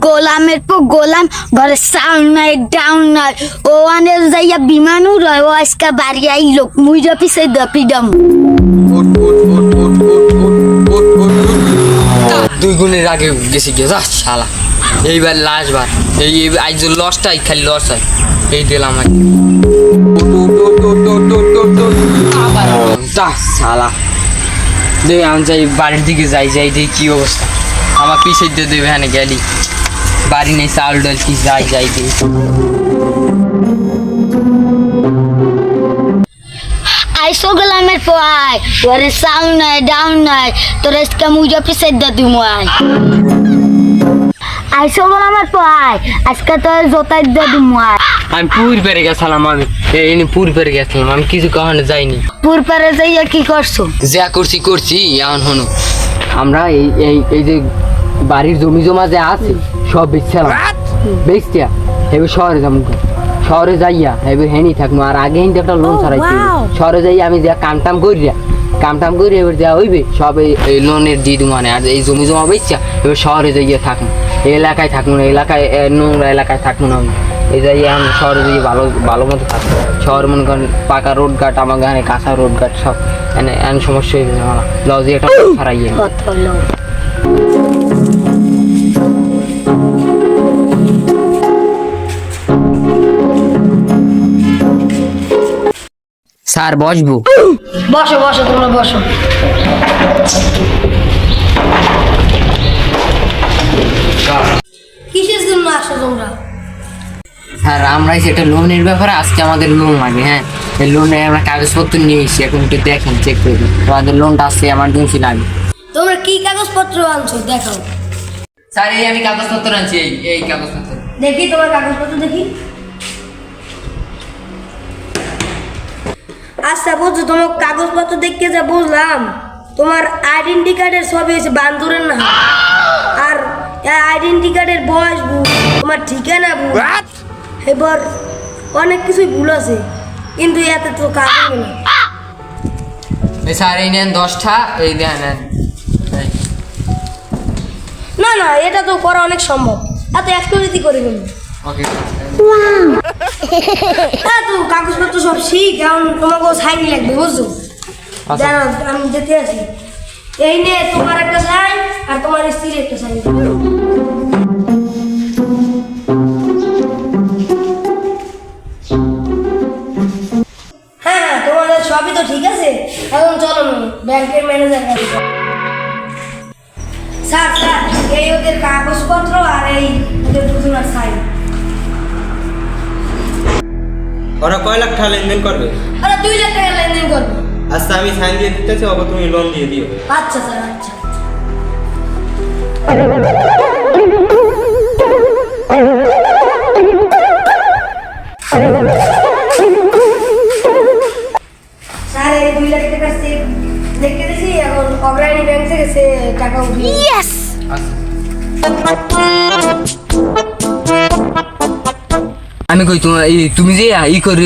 গোলামের পর গোলাম ঘরে সাউন্ড নাই ডাউন নাই ও আনে যাইয়া বিমান উড়ায় ও আজকে বাড়ি আইলো মুই পিছে দপিডম দুই গুণের আগে গেছি গে যা শালা এইবার লাস্ট বার এই আজ লসটাই খালি লস হয় এই দিলাম শালা দে আমি যাই বাড়ির দিকে যাই দেখি কি অবস্থা আমার পিছিয়ে দিয়ে দেবে হ্যাঁ গেলি বাড়ি নেই চাউল ডাল কি যাই দেখি আইসো গোলামের পর ঘরে সাউন্ড নাই ডাউন নাই তোর আজকে মুই পিছে দিমু আইসো গোলামের পর আজকে তোর জোতাই দিমু আমি পুর পেরে গেছিলাম আমি পুর পেরে গেছিলাম আমি কিছু কখনো যাইনি পুর পারে যাইয়া কি করছো যা করছি এখন হনো আমরা এই যে বাড়ির জমি জমা যে আছে সব বেচছিলাম বেচতিয়া এবার শহরে যাবো শহরে যাইয়া এবার হেনি থাকবো আর আগে হিন্দি একটা লোন ছাড়াইছি শহরে যাইয়া আমি যা কাম টাম করি এবার যা হইবে সব এই লোনের দিয়ে মানে আর এই জমি জমা বেচছা এবার শহরে যাইয়া থাকবো এই এলাকায় থাকবো না এলাকায় নোংরা এলাকায় থাকবো না আমি এই যাই আমি শহরে যাই ভালো মতো থাকবো শহরে মনে করেন পাকা রোড ঘাট আমার গানে কাঁচা রোড ঘাট সব এনে সমস্যা হয়ে যাবে আমার লজি একটা ছাড়াইয়ে স্যার বসবো বসো তোমরা বসো কিসের জন্য আসো তোমরা স্যার আমরা একটা লোনের ব্যাপারে আজকে আমাদের লোন লাগে হ্যাঁ এই লোনে আমরা কাগজপত্র নিয়ে এসেছি এখন একটু দেখেন চেক করে দিন আমাদের লোনটা আসছে এমার্জেন্সি লাগে তোমরা কি কাগজপত্র আনছো দেখাও স্যার এই আমি কাগজপত্র আনছি এই কাগজপত্র দেখি তোমার কাগজপত্র দেখি আচ্ছা বুঝছো তোমার কাগজপত্র দেখে যা বুঝলাম তোমার আইডেন্টি কার্ডের ছবি হয়েছে বান্দরের না আর আইডেন্টি কার্ডের বয়স ভুল তোমার ঠিকানা ভুল এবার অনেক কিছুই ভুল আছে কিন্তু এতে তো কাজ হবে না এই স্যার এই নেন 10টা এই দেন না এটা তো করা অনেক সম্ভব এত অ্যাক্টিভিটি করে ফেলবো ওকে তো কাগজপত্র সব শিখ এখন তোমাকে সাইন লাগবে বুঝছো জানো আমি যেতে আছি এই নে তোমার একটা সাইন আর তোমার স্ত্রীর একটা সাইন হ্যাঁ তোমাদের সবই তো ঠিক আছে এখন চলো ব্যাংকের ম্যানেজার কাছে স্যার এই ওদের কাগজপত্র আর এই ওদের দুজনের সাইন ওরা কয় লাখ টাকা লেনদেন করবে? আরে 2 লাখ টাকা লেনদেন করবে। আচ্ছা আমি সাইন দিয়ে দিতেছি ওকে তুমি লোন দিয়ে দিও। আচ্ছা স্যার আচ্ছা স্যার এই 2 লাখ টাকা চেক দেখে দিছি এখন অগ্রণী ব্যাংক থেকে সে টাকা উঠিয়ে ইয়েস আমি কই তুমি যে ই করি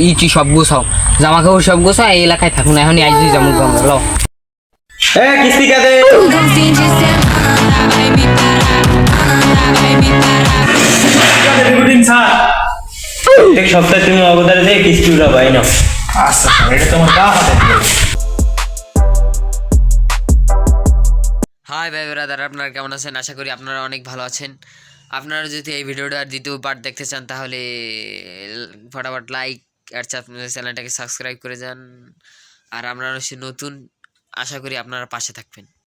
ই কি সব গোছাও জামা কাপড় সব গোছাও এই এলাকায় থাকুন এখন আজ যাবো লো কিস্তি কাটে প্রত্যেক সপ্তাহে তুমি অবদারে দিয়ে কিস্তি উঠাবাই না আচ্ছা এটা তোমার গা হাতে হাই ভাই ব্রাদার আপনারা কেমন আছেন আশা করি আপনারা অনেক ভালো আছেন আপনারা যদি এই ভিডিওটার দ্বিতীয় পার্ট দেখতে চান তাহলে ফটাফট লাইক আর চ্যানেলটাকে সাবস্ক্রাইব করে যান আর আমরা নতুন আশা করি আপনারা পাশে থাকবেন।